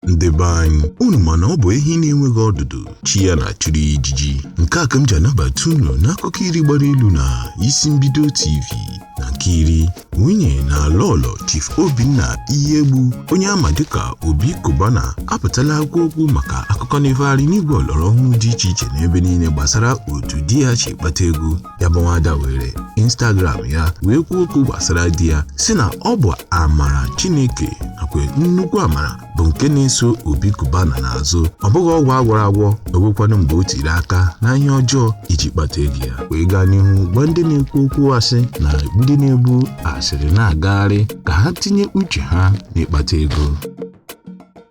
Ndị be anyị, unu mana ọ bụ ehi na-enweghị ọdụdụ chi ya na-achụrụ ijiji. Nke a ka m ji anabata unu n'akụkọ iri gbara ilu na isi mbido TV na Nkiri. Nwunye na Lolo Chief Obinna Iyegbu, onye ama dịka Obi Cubana, apụtala okwu maka akụkọ n'ifearị n'igwe ọlọrọ ọhụrụ dị iche iche n'ebe niile gbasara otu di ya si kpata ego. Ya bụ nwada were Instagram ya wee kwuo okwu gbasara di ya, si na ọ bụ amara Chineke nakwa nnukwu amara bụ nke na-eso Obi Cubana n'azụ. Ọ bụghị ọgwụ agwọrọ agwọ, ọ bụkwanụ mgbe o tiri aka na ihe ọjọọ iji kpata ego ya. Wee gaa n'ihu gwa ndị na-ekwu okwu asị na ndị na-ebu asịrị na-agagharị ka ha tinye uche ha n'ịkpata ego.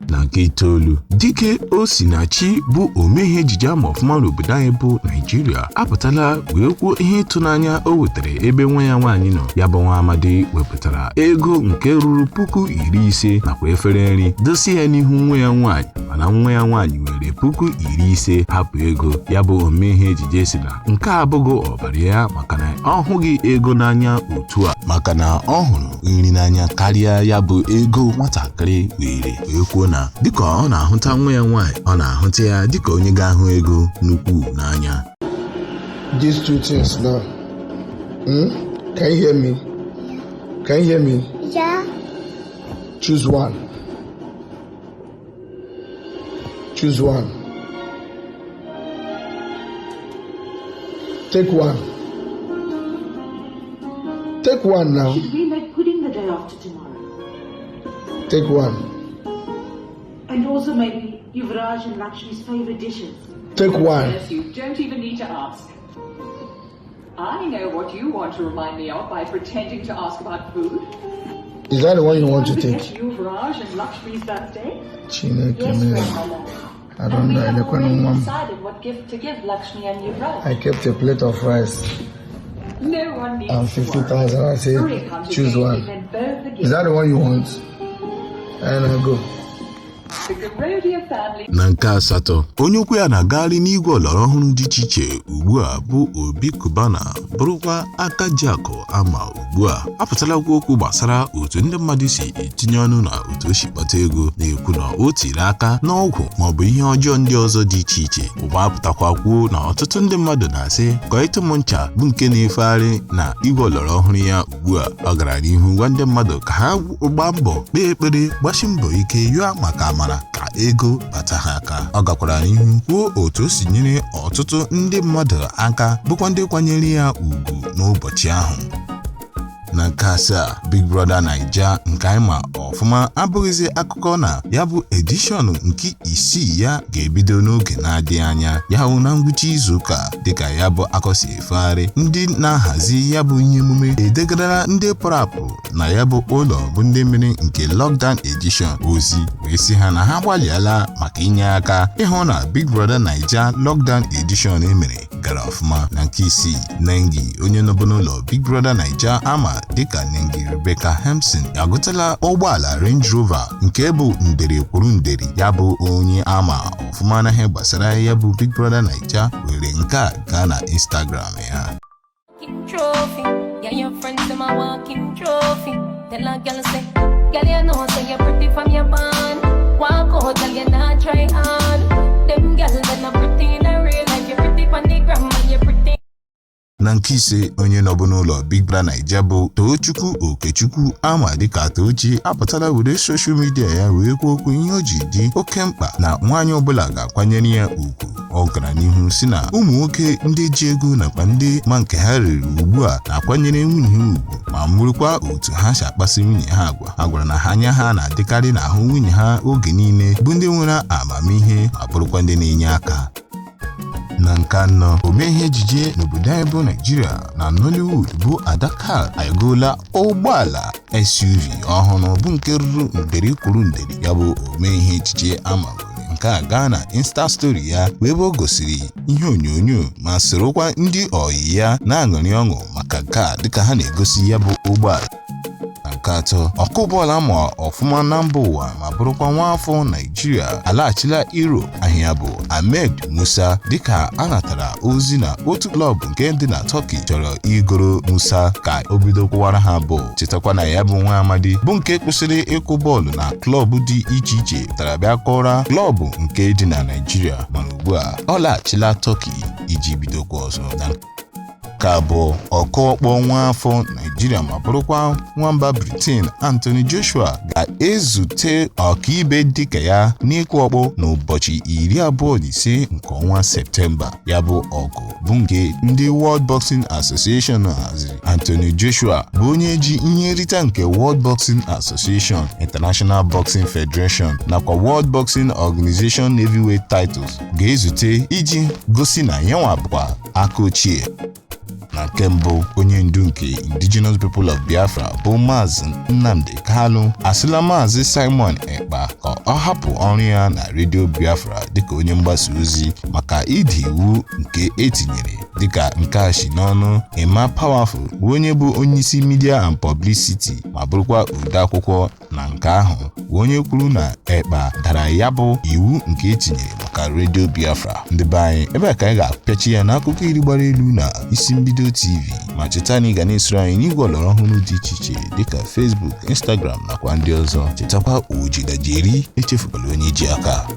Na nke itoolu, Dike Osinachi bụ omeihe ejije ama ọfụma n'obodo anyị bụ Nigeria apụtala wee kwuo ihe ịtụnanya o wetara ebe nwa ya nwaanyị nọ. Ya bụ nwa amadi wepụtara ego nke ruru 50,000 nakwa efere nri dosi ya n'ihu nwa ya nwaanyị, mana nwa ya nwaanyị were 50,000 hapụ ego. Ya bụ omeihe ejije si na nke a abụghị ọbara ya, maka na ọ hụghị ego n'anya otu a, maka na ọ hụrụ nri n'anya karịa ya bụ ego nwatakịrị wee kwuo na dịka ọ na-ahụta nwa ya nwaanyị, ọ na-ahụta ya dịka onye ga-ahụ ego nnukwu n'anya. These two things now. Can you hear me? Can you hear me? Yeah. Choose one. Choose one. Take one. Take one now. Should we make pudding the day after tomorrow? Take one. And also maybe Yuvraj and Lakshmi's favorite dishes. Take one. Yes, you don't even need to ask. I know what you want to remind me of by pretending to ask about food. Is that the one you want to take? Yuvraj and Lakshmi's birthday? Chineke Yes, me. Grandmother. I don't know. And we have already Mom. decided what gift to give Lakshmi and Yuvraj. I kept a plate of rice No one needs and to worry. 50,000. I Three said, comes choose again, one. and then both the Is that the one you want? And I go. The Garodia family. Na nke asatọ, onye okwu ya na-agagharị n'igwe ọlọrọ ọhụrụ dị iche iche ugbu a bụ Obi Cubana, bụrụkwa aka ji akụ ama ugbu a apụtalakwa okwu gbasara otu ndị mmadụ si etinye ọnụ na otu o si kpata ego, na-ekwu na o tiri aka n'ọgwụ maọbụ ihe ọjọọ ndị ọzọ dị iche iche. Ụba apụtakwa kwuo na ọtụtụ ndị mmadụ na-asị ka ịtụm ncha bụ nke na-efegharị na igwe ọlọrọ ọhụrụ ya ugbu a. Ọ gara n'ihu gwa ndị mmadụ ka ha gbaa mbọ kpee ekpere, gbasi mbọ ike yụọ maka amara ka ego bata ha aka. Ọ gakwara n'ihu kwuo otu o si nyere ọtụtụ ndị mmadụ aka, bụkwa ndị kwanyere ya ugwu n'ụbọchị ahụ. Na nke asaa, Big Brother Naija nke anyị ma ọfụma abụghịzi akụkọ na ya bụ edishọn nke 6 ya ga-ebido n'oge na-adịghị anya, ya hụ na ngwụcha izuụka. Dịka ya bụ akọ si efegharị, ndị na-ahazi ya bụ ihe emume edegarara ndị pụrụ apụ na ya bụ ụlọ bụ ndị mere nke Lockdown Edition ozi wee sị ha na ha gbalịala maka inye aka ịhụ na Big Brother Naija Lockdown Edition emere gara ọfụma. Na nke 6, Nengi, onye nọbụ n'ụlọ Big Brother Naija ama dịka Nengi Rebecca Hampson, agụtala ụgbọala Range Rover nke bụ nderi kwuru nderi. Ya bụ onye ama ọfụma na ihe gbasara ya bụ Big Brother Naija were nke a gaa na Instagram ya. Trophy, yeah, your friends them a walking trophy. Tell a girl say, girl you know say you're pretty from your band. Walk out, girl you not try hard. Them girls them not pretty in a real life. You're pretty on the gram and you're pretty. Na nke ise, onye nọbụ n'ụlọ Big Brother Naija bụ Tochukwu Okechukwu ama dịka Tochi apụtala were soshal midia ya wee kwuo okwu ihe o ji dị oke mkpa na nwaanyị ọbụla ga-akwanyere ya ugwu. Ọ gara n'ihu si na ụmụ nwoke ndị ji ego nakwa ndị ma nke ha riri ugbu a na-akwanyere nwunye ha ugwu ma mụrụkwa otu ha si akpasị nwunye ha agwa. A gwara na anya ha na-adịkarị n'ahụ nwunye ha oge niile, bụ ndị nwere amamihe ma bụrụkwa ndị na-enye aka. Na nke anọ, omeihe ejije n'obodo anyị bụ Nigeria na Nollywood bụ Adaka agụla ụgbọala SUV ọhụrụ bụ nke ruru nderi kwuru nderi. Ya bụ omeihe ejije ama nke a gaa na Insta story ya wee bụ o gosiri ihe onyonyo ma sorokwa ndị ọyị ya na-aṅụrị ọṅụ maka nke a dịka ha na-egosi ya bụ ụgbọala. nke atọ, ọkụ bọọlụ ama ọfụma na mba ụwa ma bụrụkwa nwa afọ Naịjirịa alaghachila Europe. Ahịa bụ Ahmed Musa dịka a natara ozi na otu klọb nke dị na Turkey chọrọ igoro Musa ka o bido kwụwara ha bọọlụ. Chetakwa na ya bụ nwa amadi bụ nke kwụsịrị ịkụ bọọlụ na klọb dị iche iche tara bịa kọra klọb nke dị na Naịjirịa, mana ugbu a ọ laghachila Turkey iji bidokwa ọzọ. Na ka bụ ọkụ nwa afọ Naịjirịa ma bụrụkwa nwamba Britain Anthony Joshua ga-ezute ọkaibe dịka ya n'ịkụ ọkpọ n'ụbọchị 25 nke ọnwa Septemba. Ya bụ ọgụ bụ nke ndị World Boxing Association haziri. Anthony Joshua bụ onye ji ihe nrite nke World Boxing Association, International Boxing Federation nakwa World Boxing Organization Heavyweight titles ga-ezute iji gosi na yanwa bụkwa aka ochie. Na nke mbụ, onye ndu nke Indigenous People of Biafra bụ Maazị Nnamdi Kanu asịla Maazị Simon Ekpa ka ọ hapụ ọrụ ya na Radio Biafra dịka onye mgbasa ozi maka ịdị iwu nke etinyere dịka nke a si n'ọnụ Emma Powerful bụ onye bụ onyeisi Media and Publicity ma bụrụkwa odeakwụkwọ na nke ahụ bụ onye kwuru na Ekpa dara ya bụ iwu nke etinyere maka Radio Biafra. Ndị be anyị, ebe a ka anyị ga-apịachi ya n'akụkọ iri gbara elu na isi mbido TV. Ma cheta na ị ga na-esoro anyị n'igwe ọlọrọ ọhụrụ dị iche iche dịka Facebook, Instagram nakwa ndị ọzọ. Chetakwa ojigajeri echefukwala onye ji aka.